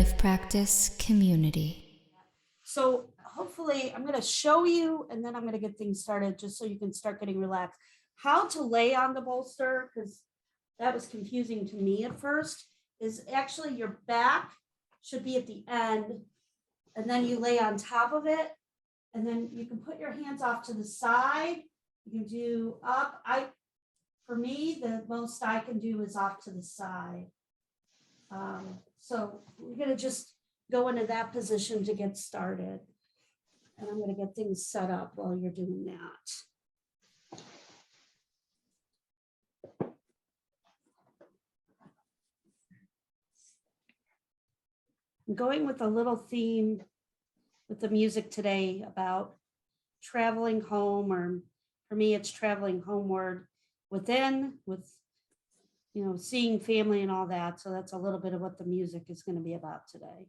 life practice community. So hopefully I'm going to show you, and then I'm going to get things started just so you can start getting relaxed. How to lay on the bolster, because that was confusing to me at first, is actually your back should be at the end, and then you lay on top of it, and then you can put your hands off to the side. You can do up. For me, the most I can do is off to the side. So we're going to just go into that position to get started. And I'm going to get things set up while you're doing that. I'm going with a little theme with the music today about traveling home, or for me, it's traveling homeward with seeing family and all that. So that's a little bit of what the music is going to be about today.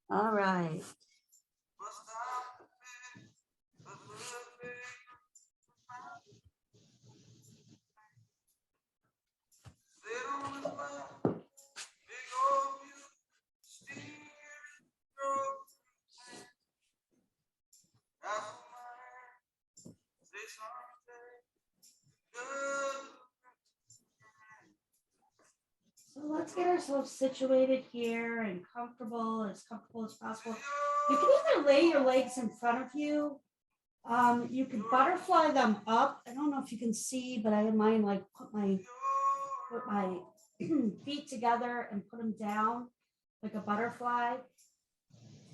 All right. So let's get ourselves situated here and comfortable as possible. You can either lay your legs in front of you. You can butterfly them up. I don't know if you can see, but I have mine like put my feet together and put them down like a butterfly.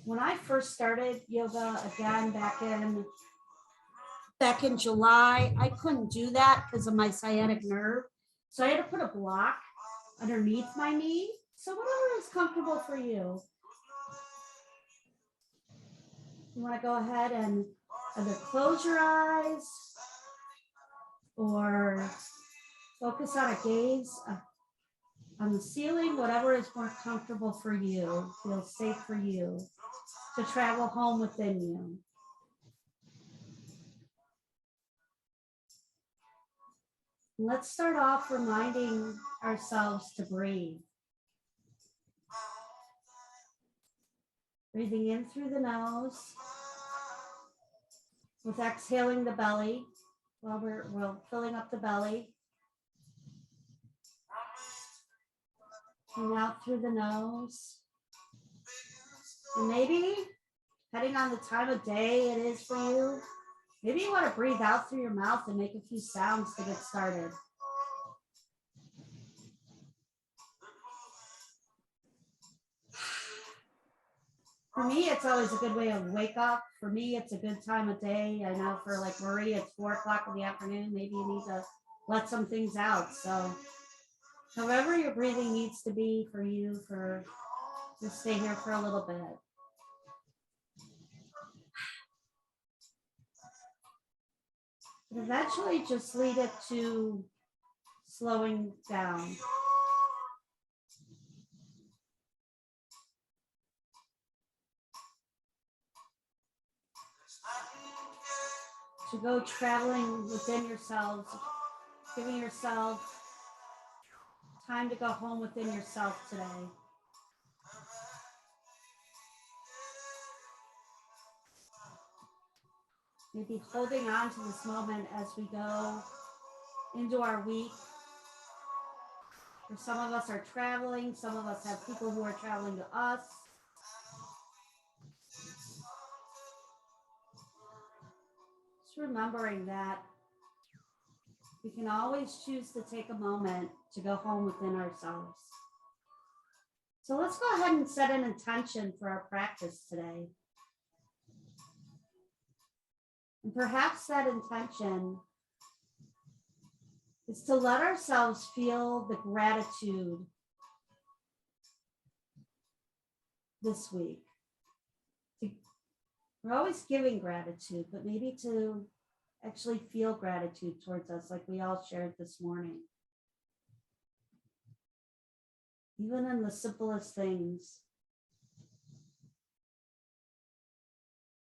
When I first started yoga again back in July, I couldn't do that because of my sciatic nerve. So I had to put a block underneath my knee. So whatever is comfortable for you. You want to go ahead and either close your eyes or focus on a gaze on the ceiling, whatever is more comfortable for you, feels safe for you to travel home within you. Let's start off reminding ourselves to breathe. Breathing in through the nose with exhaling the belly while we're filling up the belly. And out through the nose. And maybe, depending on the time of day it is for you, maybe you want to breathe out through your mouth and make a few sounds to get started. For me, it's always a good way to wake up. For me, it's a good time of day. I know for like Marie, it's 4 o'clock in the afternoon. Maybe you need to let some things out. So however your breathing needs to be for you to stay here for a little bit. And eventually just lead it to slowing down. To go traveling within yourselves, giving yourself time to go home within yourself today. Maybe holding on to this moment as we go into our week. For some of us are traveling, some of us have people who are traveling to us. Just remembering that we can always choose to take a moment to go home within ourselves. So let's go ahead and set an intention for our practice today. And perhaps that intention is to let ourselves feel the gratitude this week. We're always giving gratitude, but maybe to actually feel gratitude towards us, like we all shared this morning. Even in the simplest things.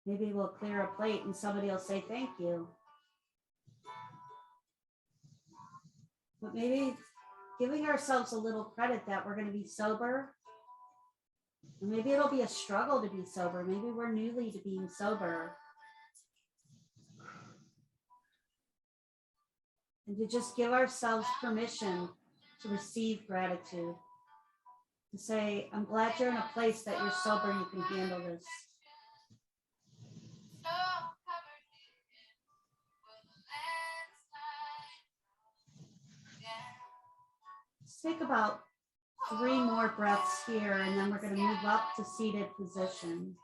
Maybe we'll clear a plate and somebody will say thank you. But maybe giving ourselves a little credit that we're going to be sober. Maybe it'll be a struggle to be sober. Maybe we're newly to being sober. And to just give ourselves permission to receive gratitude. To say, I'm glad you're in a place that you're sober, you can handle this. Let's take about 3 more breaths here, and then we're going to move up to seated position.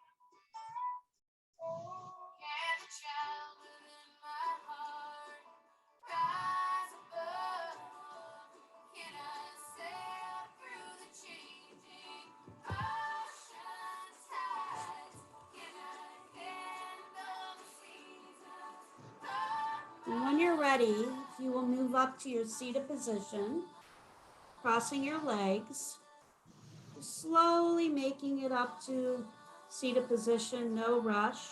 And when you're ready, you will move up to your seated position, crossing your legs, slowly making it up to seated position, no rush.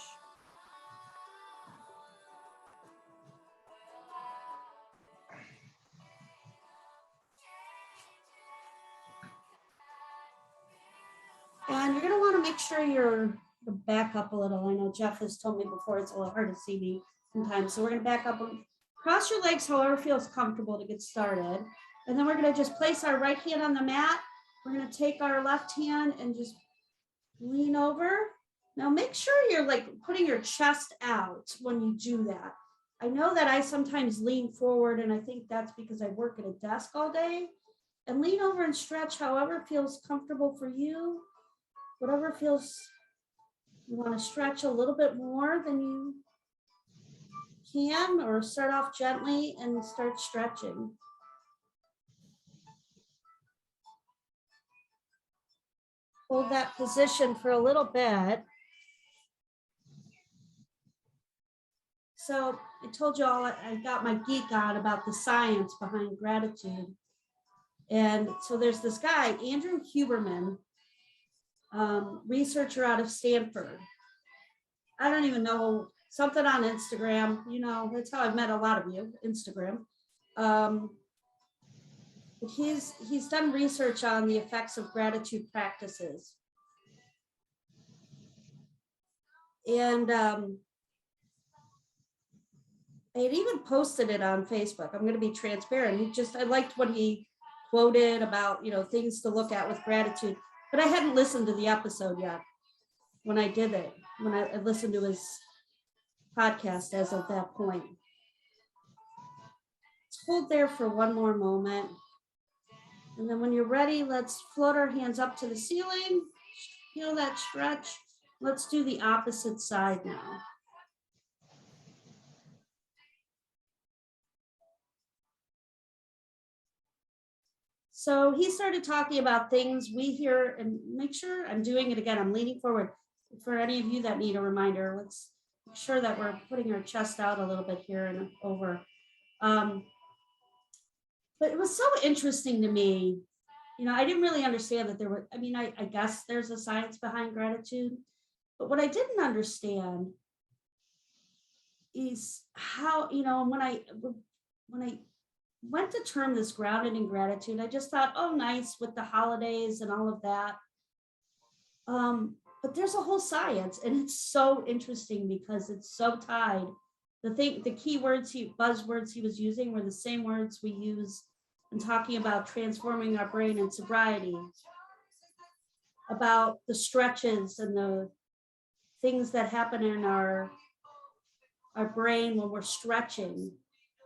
And you're going to want to make sure you're back up a little. I know Jeff has told me before it's a little hard to see me sometimes. So we're going to back up and cross your legs however feels comfortable to get started. And then we're going to just place our right hand on the mat. We're going to take our left hand and just lean over. Now make sure you're like putting your chest out when you do that. I know that I sometimes lean forward, and I think that's because I work at a desk all day. And lean over and stretch however feels comfortable for you. Whatever feels, you want to stretch a little bit more than you can, or start off gently and start stretching. Hold that position for a little bit. So I told you all I got my geek on about the science behind gratitude. And so there's this guy, Andrew Huberman, researcher out of Stanford. I don't even know, something on Instagram, you know, that's how I've met a lot of you, Instagram. He's done research on the effects of gratitude practices. And I had even posted it on Facebook. I'm going to be transparent. I liked what he quoted about, you know, things to look at with gratitude, but I hadn't listened to the episode yet when I did it, when I listened to his podcast as of that point. Let's hold there for one more moment. And then when you're ready, let's float our hands up to the ceiling. Feel that stretch. Let's do the opposite side now. So he started talking about things we hear, and make sure I'm doing it again. I'm leaning forward. For any of you that need a reminder, let's make sure that we're putting our chest out a little bit here and over. But it was so interesting to me. You know, I didn't really understand that there were, I mean, I guess there's a science behind gratitude, but what I didn't understand is how, you know, when I went to term this grounded in gratitude, I just thought, oh, nice with the holidays and all of that. But there's a whole science, and it's so interesting because it's so tied. The key words, buzzwords he was using were the same words we use in talking about transforming our brain and sobriety, about the stretches and the things that happen in our brain when we're stretching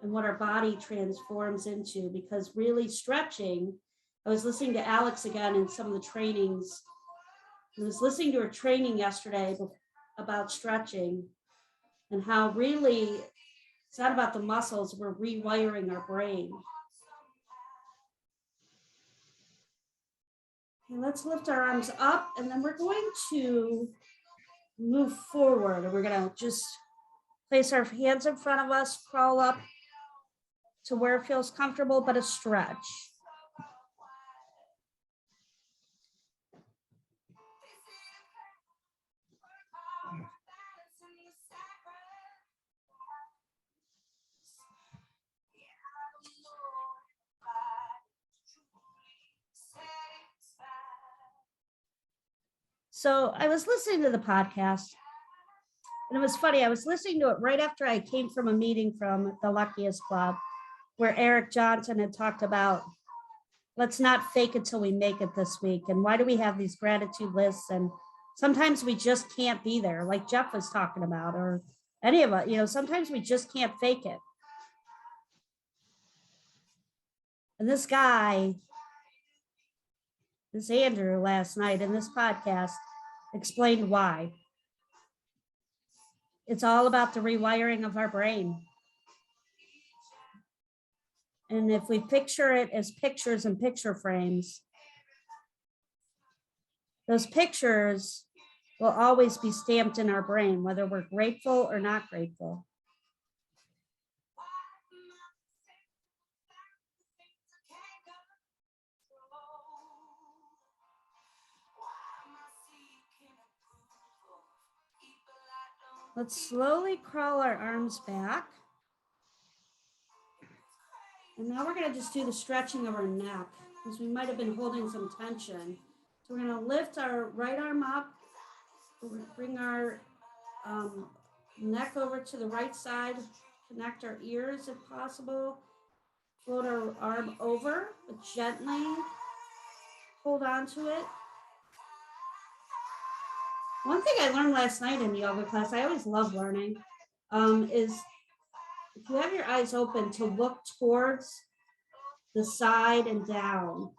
and what our body transforms into. Because really stretching, I was listening to Alex again in some of the trainings. I was listening to her training yesterday about stretching and how really it's not about the muscles, we're rewiring our brain. Okay, let's lift our arms up, and then we're going to move forward, and we're going to just place our hands in front of us, crawl up to where it feels comfortable, but a stretch. So I was listening to the podcast, and it was funny. I was listening to it right after I came from a meeting from the Luckiest Club, where Eric Johnson had talked about, let's not fake it till we make it this week. And why do we have these gratitude lists? And sometimes we just can't be there, like Jeff was talking about, or any of us, sometimes we just can't fake it. And this guy, this Andrew last night in this podcast explained why. It's all about the rewiring of our brain. And if we picture it as pictures and picture frames, those pictures will always be stamped in our brain, whether we're grateful or not grateful. Let's slowly crawl our arms back. And now we're going to just do the stretching of our neck, because we might have been holding some tension. So we're going to lift our right arm up, bring our neck over to the right side, connect our ears if possible, float our arm over, but gently hold on to it. One thing I learned last night in yoga class, I always love learning, is if you have your eyes open, to look towards the side and down,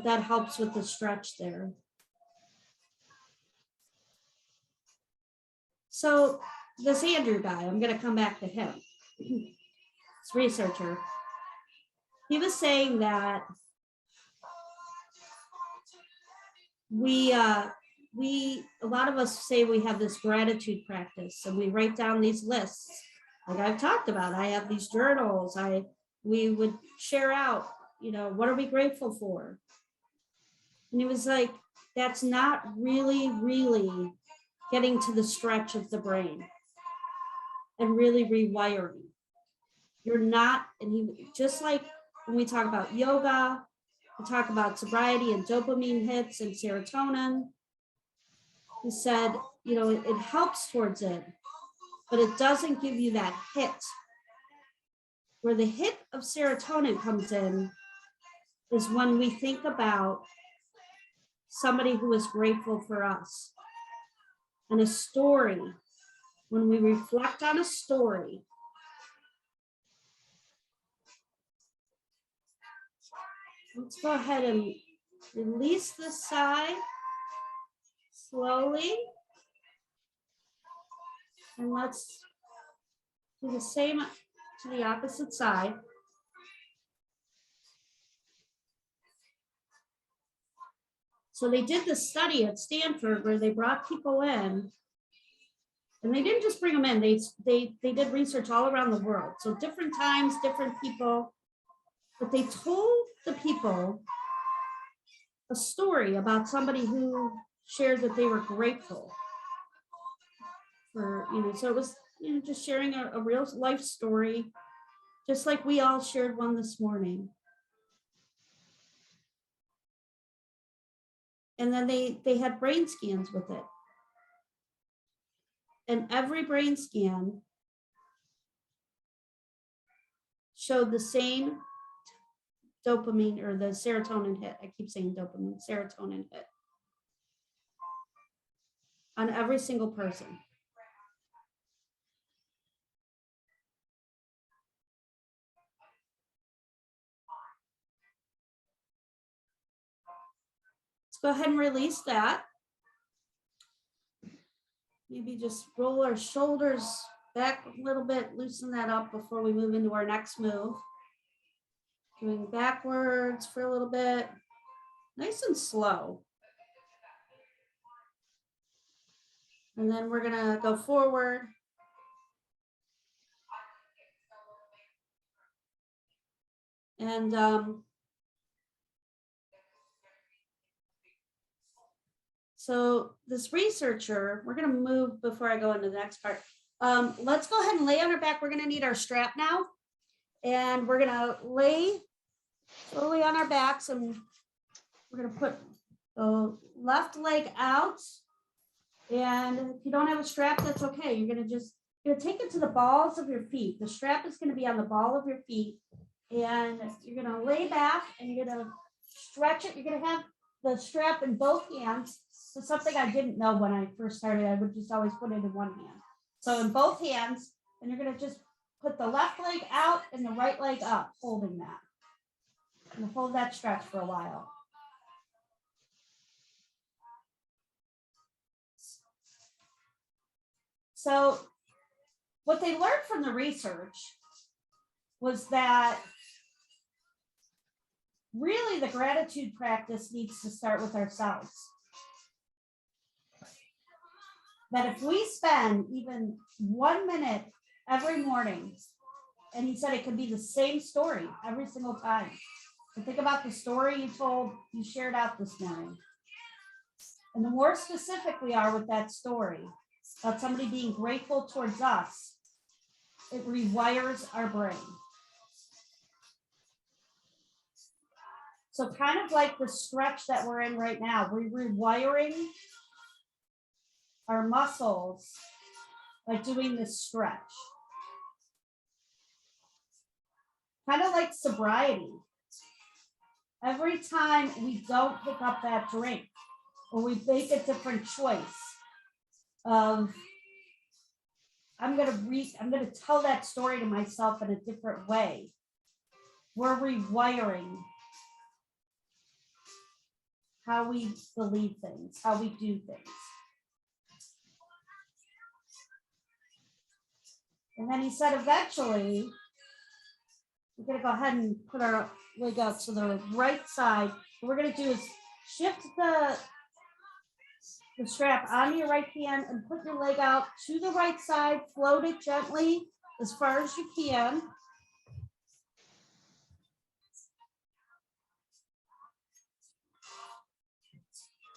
that helps with the stretch there. So this Andrew guy, I'm going to come back to him. This researcher, he was saying that a lot of us say we have this gratitude practice, and we write down these lists. Like I've talked about, I have these journals. We would share out, what are we grateful for? And it was like, that's not really getting to the stretch of the brain and really rewiring. You're not, and he, just like when we talk about yoga, we talk about sobriety and dopamine hits and serotonin. He said, it helps towards it, but it doesn't give you that hit. Where the hit of serotonin comes in is when we think about somebody who is grateful for us. And a story, when we reflect on a story, let's go ahead and release this side slowly. And let's do the same to the opposite side. So they did this study at Stanford where they brought people in, and they didn't just bring them in, they did research all around the world. So different times, different people, but they told the people a story about somebody who shared that they were grateful for, so it was, just sharing a real life story, just like we all shared one this morning. And then they had brain scans with it. And every brain scan showed the same dopamine, or the serotonin hit. I keep saying dopamine, serotonin hit on every single person. Let's go ahead and release that. Maybe just roll our shoulders back a little bit, loosen that up before we move into our next move. Going backwards for a little bit, nice and slow. And then we're gonna go forward. And so this researcher, we're gonna move before I go into the next part. Let's go ahead and lay on our back. We're gonna need our strap now. And we're gonna lay slowly on our backs, and we're gonna put the left leg out. And if you don't have a strap, that's okay. You're gonna take it to the balls of your feet. The strap is gonna be on the ball of your feet. And you're gonna lay back and you're gonna stretch it. You're gonna have the strap in both hands. So something I didn't know when I first started, I would just always put it in one hand. So in both hands, and you're gonna just put the left leg out and the right leg up, holding that. And hold that stretch for a while. So what they learned from the research was that really the gratitude practice needs to start with ourselves. That if we spend even 1 minute every morning, and he said it could be the same story every single time. So think about the story you shared out this morning. And the more specific we are with that story, about somebody being grateful towards us, it rewires our brain. So kind of like the stretch that we're in right now, we're rewiring our muscles by doing this stretch. Kind of like sobriety. Every time we don't pick up that drink, or we make a different choice of, I'm gonna tell that story to myself in a different way. We're rewiring how we believe things, how we do things. And then he said, eventually, we're gonna go ahead and put our leg out to the right side. What we're gonna do is shift the strap on your right hand and put your leg out to the right side, float it gently as far as you can.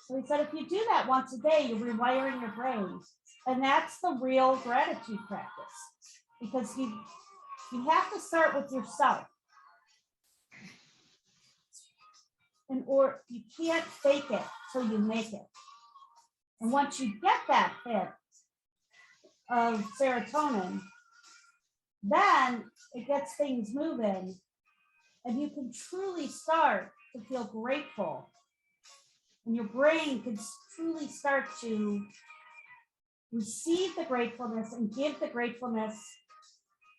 So he said, if you do that once a day, you're rewiring your brain. And that's the real gratitude practice, because you have to start with yourself. Or you can't fake it till you make it. And once you get that hit of serotonin, then it gets things moving, and you can truly start to feel grateful. And your brain can truly start to receive the gratefulness and give the gratefulness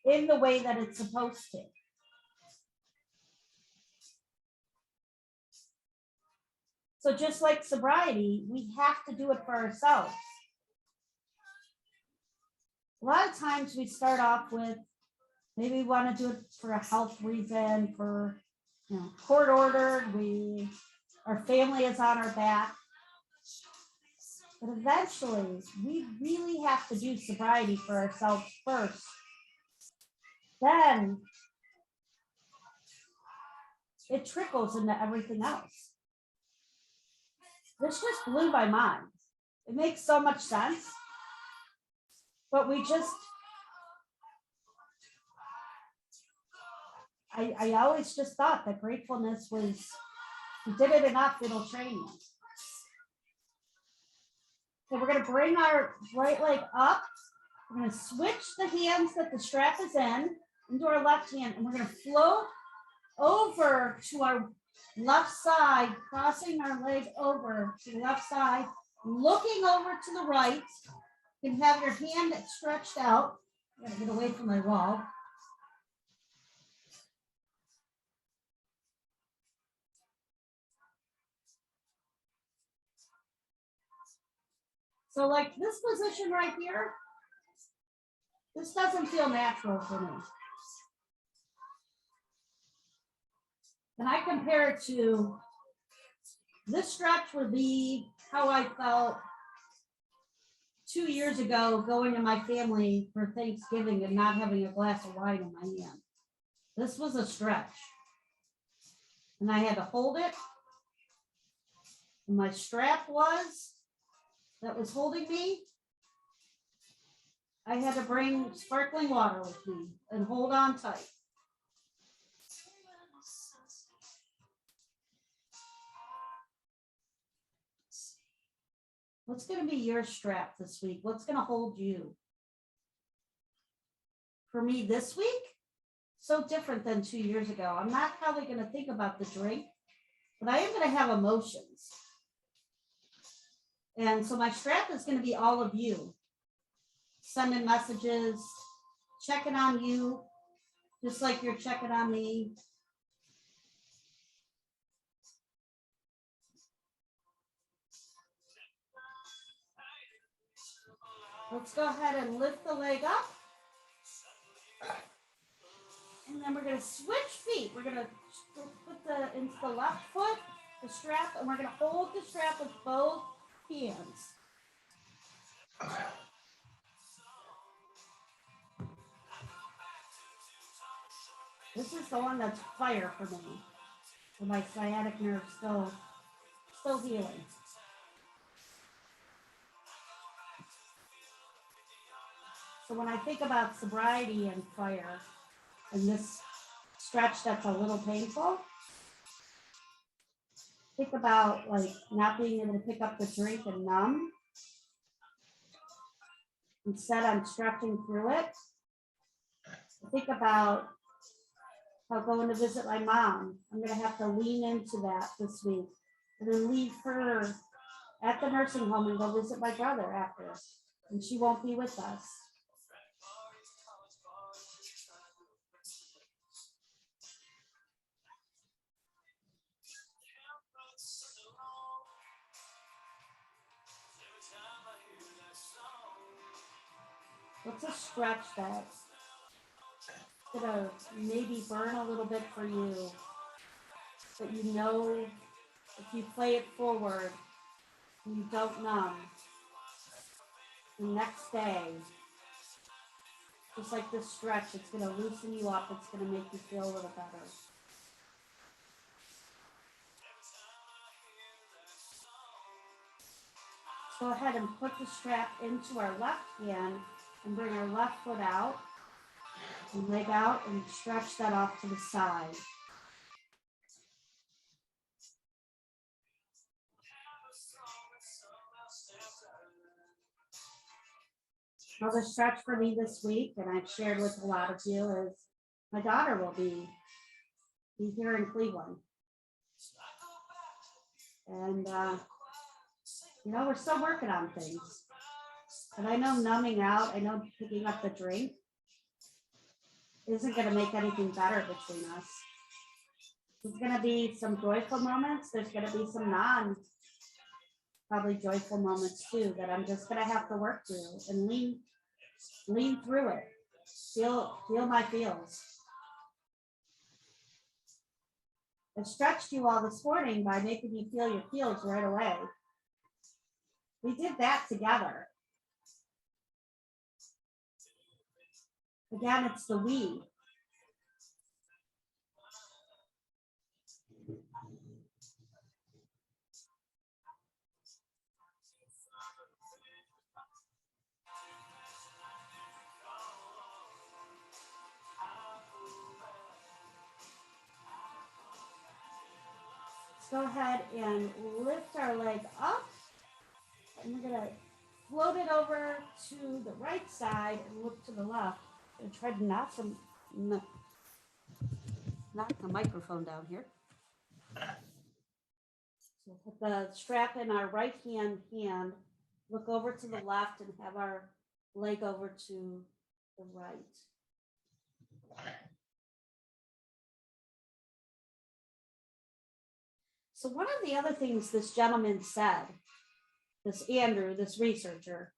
in the way that it's supposed to. So just like sobriety, we have to do it for ourselves. A lot of times we start off with, maybe we want to do it for a health reason, for court ordered, our family is on our back. But eventually, we really have to do sobriety for ourselves first. Then it trickles into everything else. This just blew my mind. It makes so much sense. But I always just thought that gratefulness was, if you did it enough, it'll train you. So we're going to bring our right leg up. We're going to switch the hands that the strap is in into our left hand, and we're going to float over to our left side, crossing our leg over to the left side, looking over to the right. You can have your hand stretched out. I'm going to get away from my wall. So like this position right here, this doesn't feel natural for me. And I compare it to, this stretch would be how I felt 2 years ago going to my family for Thanksgiving and not having a glass of wine in my hand. This was a stretch. And I had to hold it. And my strap that was holding me. I had to bring sparkling water with me and hold on tight. What's going to be your strap this week? What's going to hold you? For me this week, so different than 2 years ago. I'm not probably going to think about the drink, but I am going to have emotions. And so my strap is going to be all of you. Sending messages, checking on you, just like you're checking on me. Let's go ahead and lift the leg up. And then we're going to switch feet. We're going to put into the left foot, the strap, and we're going to hold the strap with both hands. This is the one that's fire for me. And my sciatic nerve still healing. So when I think about sobriety and fire, and this stretch that's a little painful, think about like not being able to pick up the drink and numb. Instead, I'm stretching through it. Think about how going to visit my mom. I'm going to have to lean into that this week and then leave her at the nursing home and go visit my brother after, and she won't be with us. What's a stretch that's gonna maybe burn a little bit for you, but you know if you play it forward and you don't numb, the next day, just like this stretch, it's gonna loosen you up, it's gonna make you feel a little better. Go ahead and put the strap into our left hand and bring our left foot out and leg out and stretch that off to the side. Another stretch for me this week, and I've shared with a lot of you, is my daughter will be here in Cleveland. And, we're still working on things. And I know numbing out, I know picking up the drink isn't going to make anything better between us. There's going to be some joyful moments. There's going to be some probably joyful moments too, that I'm just going to have to work through and lean through it. Feel my feels. I stretched you all this morning by making you feel your feels right away. We did that together. Again, it's the we. Let's go ahead and lift our leg up. And we're going to float it over to the right side and look to the left. And try to knock the microphone down here. So put the strap in our right hand, look over to the left and have our leg over to the right. So one of the other things this gentleman said, this Andrew, this researcher,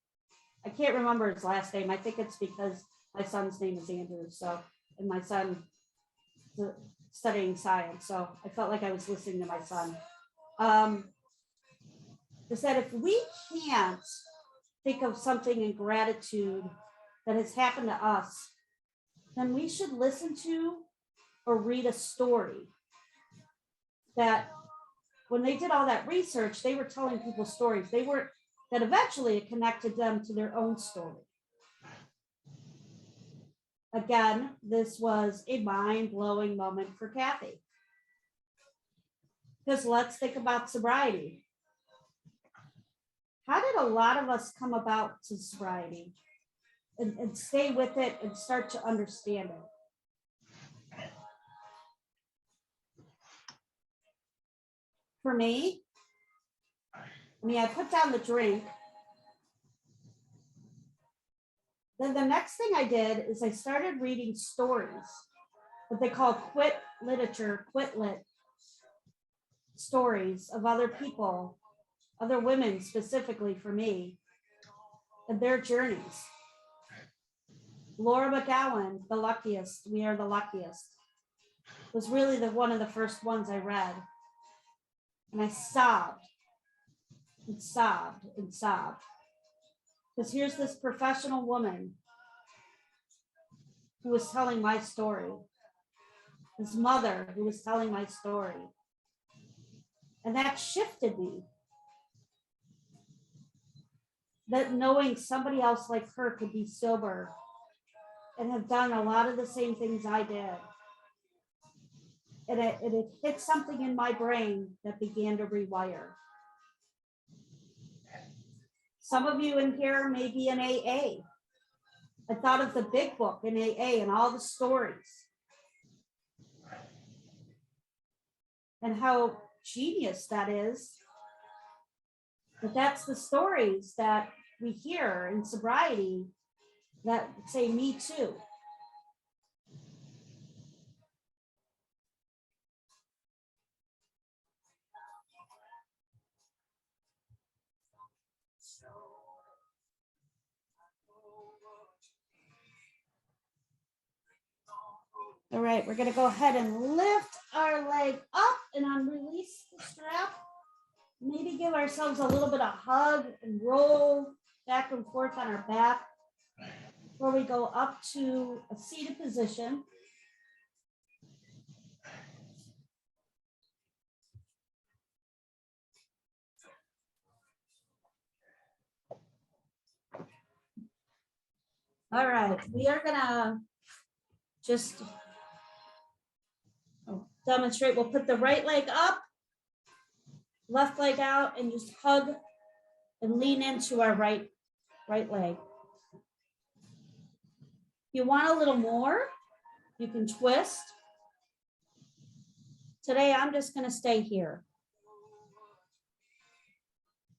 I can't remember his last name. I think it's because my son's name is Andrew. So, and my son studying science. So I felt like I was listening to my son. Is that if we can't think of something in gratitude that has happened to us, then we should listen to or read a story that when they did all that research, they were telling people stories. They weren't, that eventually it connected them to their own story. Again, this was a mind-blowing moment for Cathy. Because let's think about sobriety. How did a lot of us come about to sobriety and stay with it and start to understand it? For me, I put down the drink. Then the next thing I did is I started reading stories, what they call quit literature, quit lit stories of other people, other women specifically for me, and their journeys. Laura McGowan, The Luckiest, We Are the Luckiest, was really one of the first ones I read. And I sobbed and sobbed and sobbed. Because here's this professional woman who was telling my story, this mother who was telling my story. And that shifted me. That knowing somebody else like her could be sober and have done a lot of the same things I did. And it hit something in my brain that began to rewire. Some of you in here may be in AA. I thought of the big book in AA and all the stories. And how genius that is. But that's the stories that we hear in sobriety that say, me too. All right, we're gonna go ahead and lift our leg up and unrelease the strap. Maybe give ourselves a little bit of hug and roll back and forth on our back before we go up to a seated position. All right, we are gonna just demonstrate. We'll put the right leg up, left leg out, and just hug and lean into our right leg. If you want a little more, you can twist. Today, I'm just gonna stay here.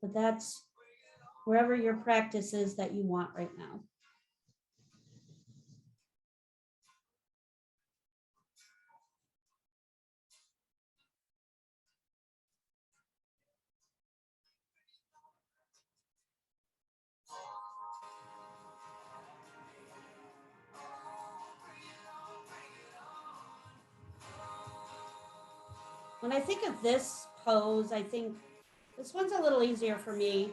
But that's wherever your practice is that you want right now. When I think of this pose, I think this one's a little easier for me.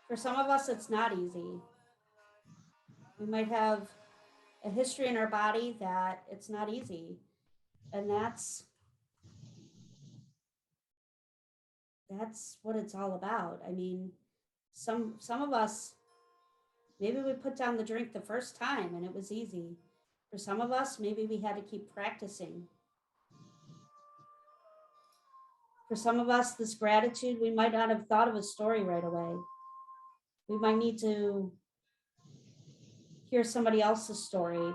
For some of us, it's not easy. We might have a history in our body that it's not easy. And that's what it's all about. I mean, some of us, maybe we put down the drink the first time and it was easy. For some of us, maybe we had to keep practicing. For some of us, this gratitude, we might not have thought of a story right away. We might need to hear somebody else's story.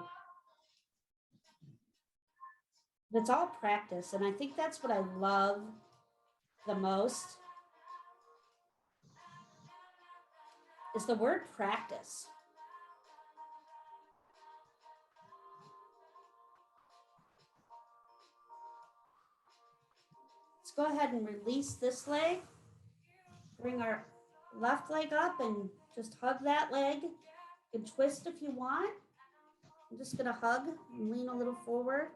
But it's all practice. And I think that's what I love the most is the word practice. Let's go ahead and release this leg. Bring our left leg up and just hug that leg. You can twist if you want. I'm just gonna hug and lean a little forward.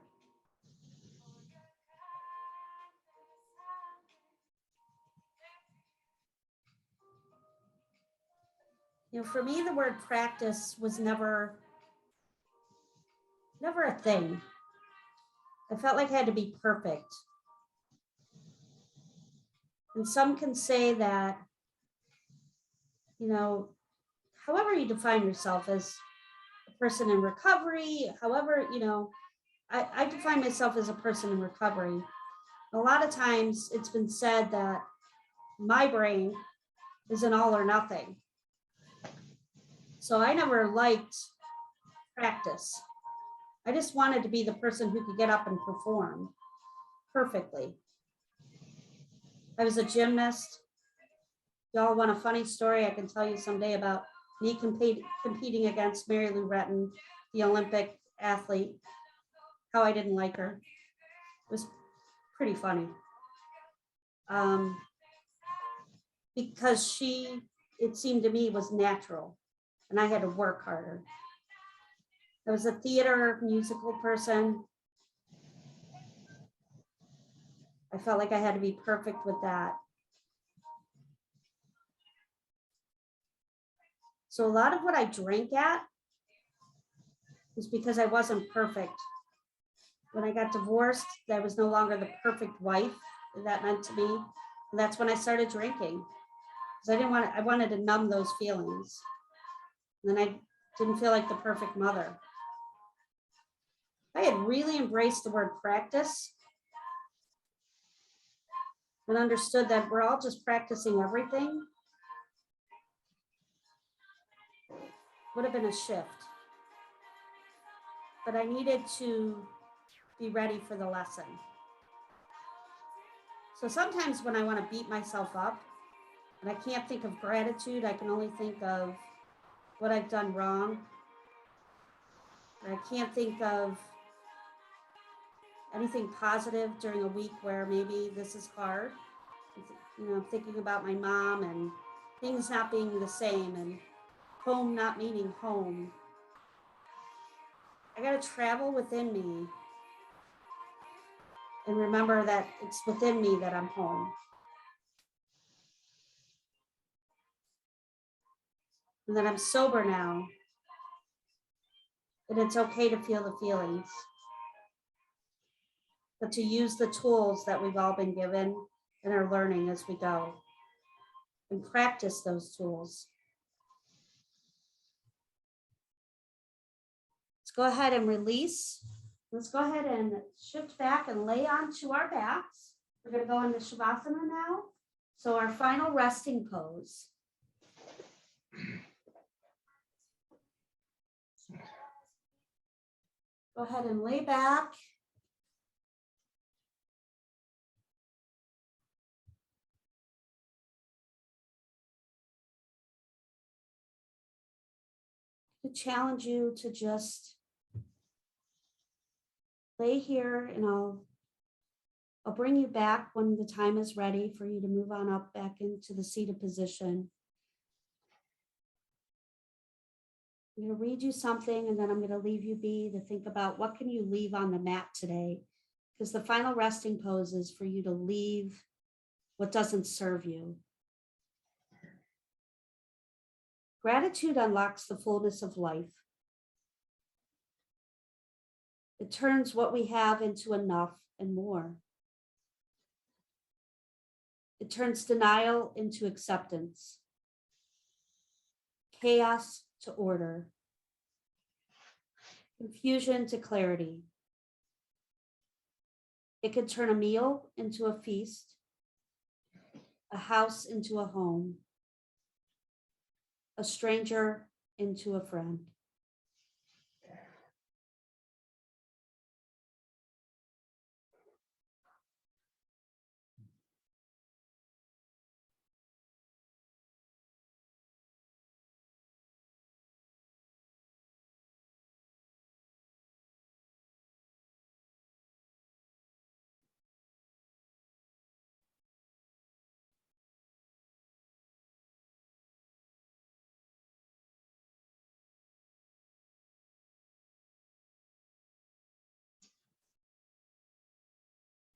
For me, the word practice was never a thing. I felt like I had to be perfect. And some can say that, however you define yourself as a person in recovery, however, I define myself as a person in recovery. A lot of times it's been said that my brain is an all or nothing. So I never liked practice. I just wanted to be the person who could get up and perform perfectly. I was a gymnast. Y'all want a funny story? I can tell you someday about me competing against Mary Lou Retton, the Olympic athlete, how I didn't like her. It was pretty funny. Because it seemed to me, was natural and I had to work harder. I was a theater musical person. I felt like I had to be perfect with that. So a lot of what I drank at was because I wasn't perfect. When I got divorced, I was no longer the perfect wife that meant to me. And that's when I started drinking. Because I wanted to numb those feelings. And then I didn't feel like the perfect mother. I had really embraced the word practice and understood that we're all just practicing everything, would have been a shift. But I needed to be ready for the lesson. So sometimes when I want to beat myself up and I can't think of gratitude, I can only think of what I've done wrong. Or I can't think of anything positive during a week where maybe this is hard. Thinking about my mom and things not being the same and home not meaning home. I got to travel within me and remember that it's within me that I'm home. And that I'm sober now. And it's okay to feel the feelings. But to use the tools that we've all been given and are learning as we go. And practice those tools. Let's go ahead and release. Let's go ahead and shift back and lay onto our backs. We're going to go into Shavasana now. So our final resting pose. Go ahead and lay back. To challenge you to just lay here, and I'll bring you back when the time is ready for you to move on up back into the seated position. I'm going to read you something and then I'm going to leave you be to think about what can you leave on the mat today, because the final resting pose is for you to leave what doesn't serve you. Gratitude unlocks the fullness of life. It turns what we have into enough and more. It turns denial into acceptance, chaos to order, confusion to clarity. It can turn a meal into a feast, a house into a home, a stranger into a friend.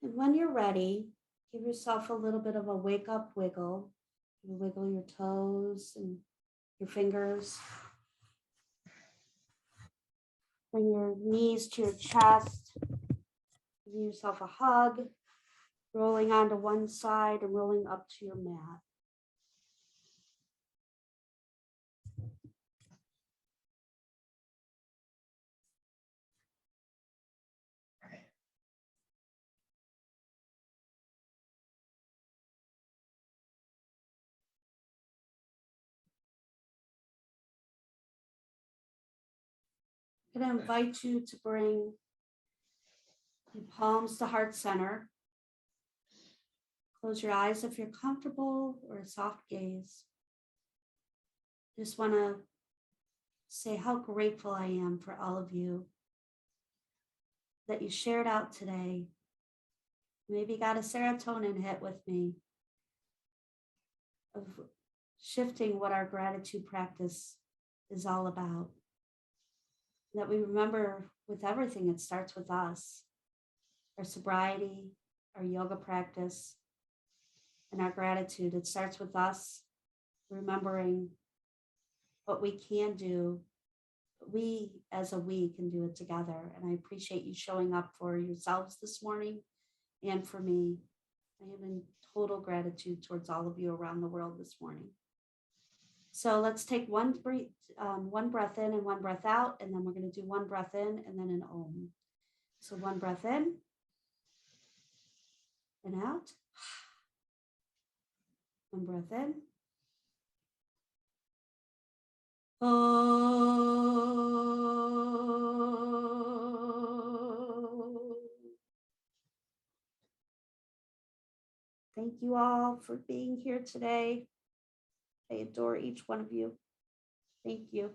And when you're ready, give yourself a little bit of a wake up wiggle. You wiggle your toes and your fingers. Bring your knees to your chest. Give yourself a hug, rolling onto one side and rolling up to your mat. I'm going to invite you to bring your palms to heart center. Close your eyes if you're comfortable, or a soft gaze. Just want to say how grateful I am for all of you that you shared out today. Maybe got a serotonin hit with me of shifting what our gratitude practice is all about. That we remember with everything, it starts with us, our sobriety, our yoga practice, and our gratitude. It starts with us remembering what we can do. We as a we can do it together. And I appreciate you showing up for yourselves this morning and for me. I am in total gratitude towards all of you around the world this morning. So let's take one breath in and one breath out, and then we're going to do one breath in and then an om. So one breath in and out. One breath in. Oh. Thank you all for being here today. I adore each one of you. Thank you.